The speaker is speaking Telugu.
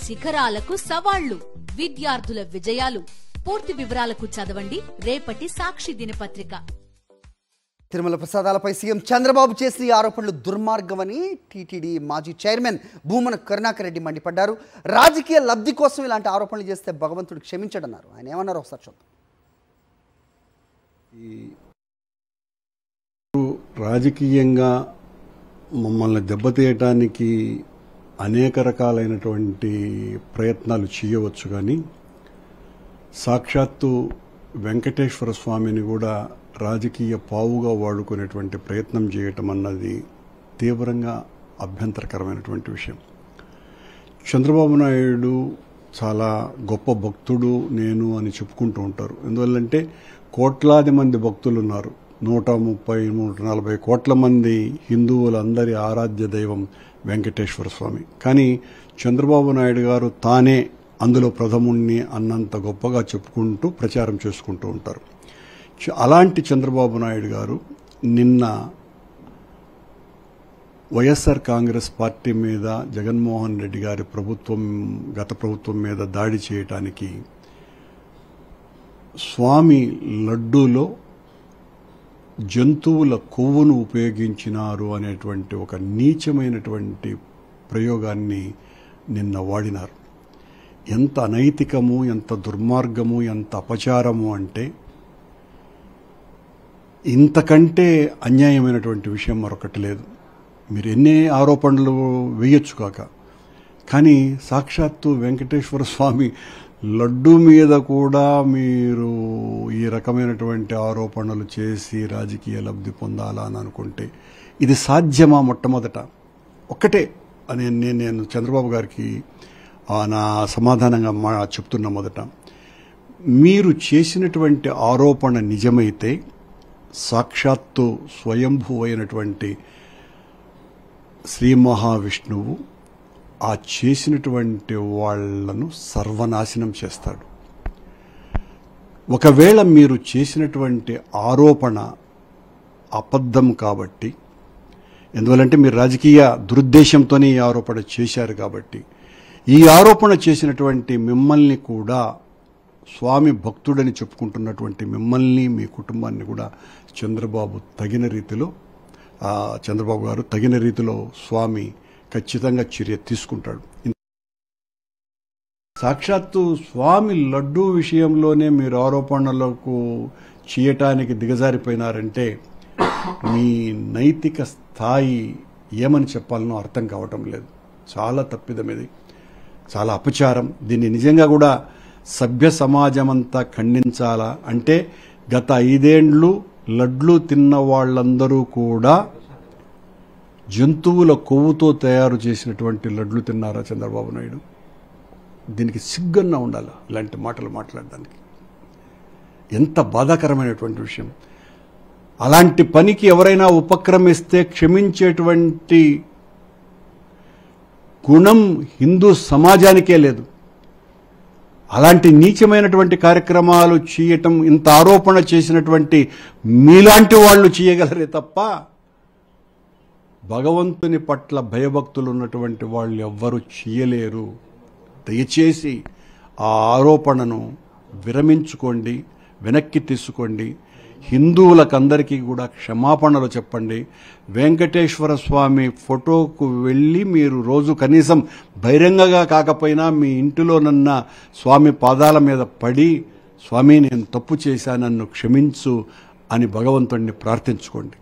శిఖరాలకు సవాళ్లు, విద్యార్థుల విజయాలు. పూర్తి వివరాలకు చదవండి రేపటి సాక్షి దినపత్రిక. తిరుమల ప్రసాదాలపై సీఎం చంద్రబాబు చేసిన ఈ ఆరోపణలు దుర్మార్గమని టీటీడీ మాజీ చైర్మన్ భూమన కరుణాకర్ రెడ్డి మండిపడ్డారు. రాజకీయ లబ్ధి కోసం ఇలాంటి ఆరోపణలు చేస్తే భగవంతుడు క్షమించడన్నారు. ఆయన ఏమన్నారు ఒకసారి చూద్దాం. రాజకీయంగా మమ్మల్ని దెబ్బతీయటానికి అనేక రకాలైనటువంటి ప్రయత్నాలు చేయవచ్చు, కానీ సాక్షాత్తు వెంకటేశ్వర స్వామిని కూడా రాజకీయ పావుగా వాడుకునేటువంటి ప్రయత్నం చేయటం అన్నది తీవ్రంగా అభ్యంతరకరమైనటువంటి విషయం. చంద్రబాబు నాయుడు చాలా గొప్ప భక్తుడు నేను అని చెప్పుకుంటూ ఉంటారు. ఎందువల్లంటే కోట్లాది మంది భక్తులు ఉన్నారు. 130-140 కోట్ల మంది హిందువులందరి ఆరాధ్య దైవం వెంకటేశ్వర స్వామి. కానీ చంద్రబాబు నాయుడు గారు తానే అందులో ప్రథముణ్ణి అన్నంత గొప్పగా చెప్పుకుంటూ ప్రచారం చేసుకుంటూ ఉంటారు. అలాంటి చంద్రబాబు నాయుడు గారు నిన్న వైఎస్ఆర్ కాంగ్రెస్ పార్టీ మీద జగన్మోహన్ రెడ్డి గారి గత ప్రభుత్వం మీద దాడి చేయటానికి స్వామి లడ్డూలో జంతువుల కొవ్వును ఉపయోగించినారు అనేటువంటి ఒక నీచమైనటువంటి ప్రయోగాన్ని నిన్న వాడినారు. ఎంత అనైతికము, ఎంత దుర్మార్గము, ఎంత అపచారము అంటే ఇంతకంటే అన్యాయమైనటువంటి విషయం మరొకటి లేదు. మీరు ఎన్ని ఆరోపణలు వేయొచ్చు కాక, కానీ సాక్షాత్తు వెంకటేశ్వర స్వామి లడ్డు మీద కూడా మీరు ఈ రకమైనటువంటి ఆరోపణలు చేసి రాజకీయ లబ్ధి పొందాలా అని అనుకుంటే ఇది సాధ్యమా? మొట్టమొదట ఒక్కటే అని నేను చంద్రబాబు గారికి నా సమాధానంగా చెప్తున్నా. మొదట, మీరు చేసినటువంటి ఆరోపణ నిజమైతే సాక్షాత్తు స్వయంభూ అయినటువంటి శ్రీ మహావిష్ణువు ఆ చేసినటువంటి వాళ్లను సర్వనాశనం చేస్తాడు. ఒకవేళ మీరు చేసినటువంటి ఆరోపణ అబద్ధం కాబట్టి, ఎందువల్లంటే మీరు రాజకీయ దురుద్దేశంతోనే ఈ ఆరోపణ చేశారు కాబట్టి, ఈ ఆరోపణ చేసినటువంటి మిమ్మల్ని కూడా స్వామి భక్తుడని చెప్పుకుంటున్నటువంటి మిమ్మల్ని, మీ కుటుంబాన్ని కూడా చంద్రబాబు గారు తగిన రీతిలో స్వామి ఖచ్చితంగా చర్య తీసుకుంటాడు. సాక్షాత్తు స్వామి లడ్డూ విషయంలోనే మీరు ఆరోపణలకు చేయటానికి దిగజారిపోయినారంటే మీ నైతిక స్థాయి ఏమని చెప్పాలనో అర్థం కావటం లేదు. చాలా తప్పిదం, ఇది చాలా అపచారం. దీన్ని నిజంగా కూడా సభ్య సమాజమంతా ఖండించాలా. అంటే గత 5 ఏళ్లు లడ్లు తిన్న వాళ్ళందరూ కూడా జంతువుల కొవ్వుతో తయారు చేసినటువంటి లడ్లు తిన్నారా చంద్రబాబు నాయుడు? దీనికి సిగ్గన్నా ఉండాలి ఇలాంటి మాటలు మాట్లాడడానికి. ఎంత బాధాకరమైనటువంటి విషయం. అలాంటి పనికి ఎవరైనా ఉపక్రమిస్తే క్షమించేటువంటి గుణం హిందూ సమాజానికే లేదు. అలాంటి నీచమైనటువంటి కార్యక్రమాలు చేయటం, ఇంత ఆరోపణ చేసినటువంటి మీలాంటి వాళ్ళు చేయగలరే తప్ప భగవంతుని పట్ల భయభక్తులు ఉన్నటువంటి వాళ్ళు ఎవ్వరూ చేయలేరు. దయచేసి ఆ ఆరోపణను విరమించుకోండి, వెనక్కి తీసుకోండి. హిందువులకందరికీ కూడా క్షమాపణలు చెప్పండి. వెంకటేశ్వర స్వామి ఫోటోకు వెళ్ళి మీరు రోజు కనీసం బహిరంగంగా కాకపోయినా మీ ఇంటిలోనన్న స్వామి పాదాల మీద పడి, స్వామి నేను తప్పు చేశాను, నన్ను క్షమించు అని భగవంతుడిని ప్రార్థించుకోండి.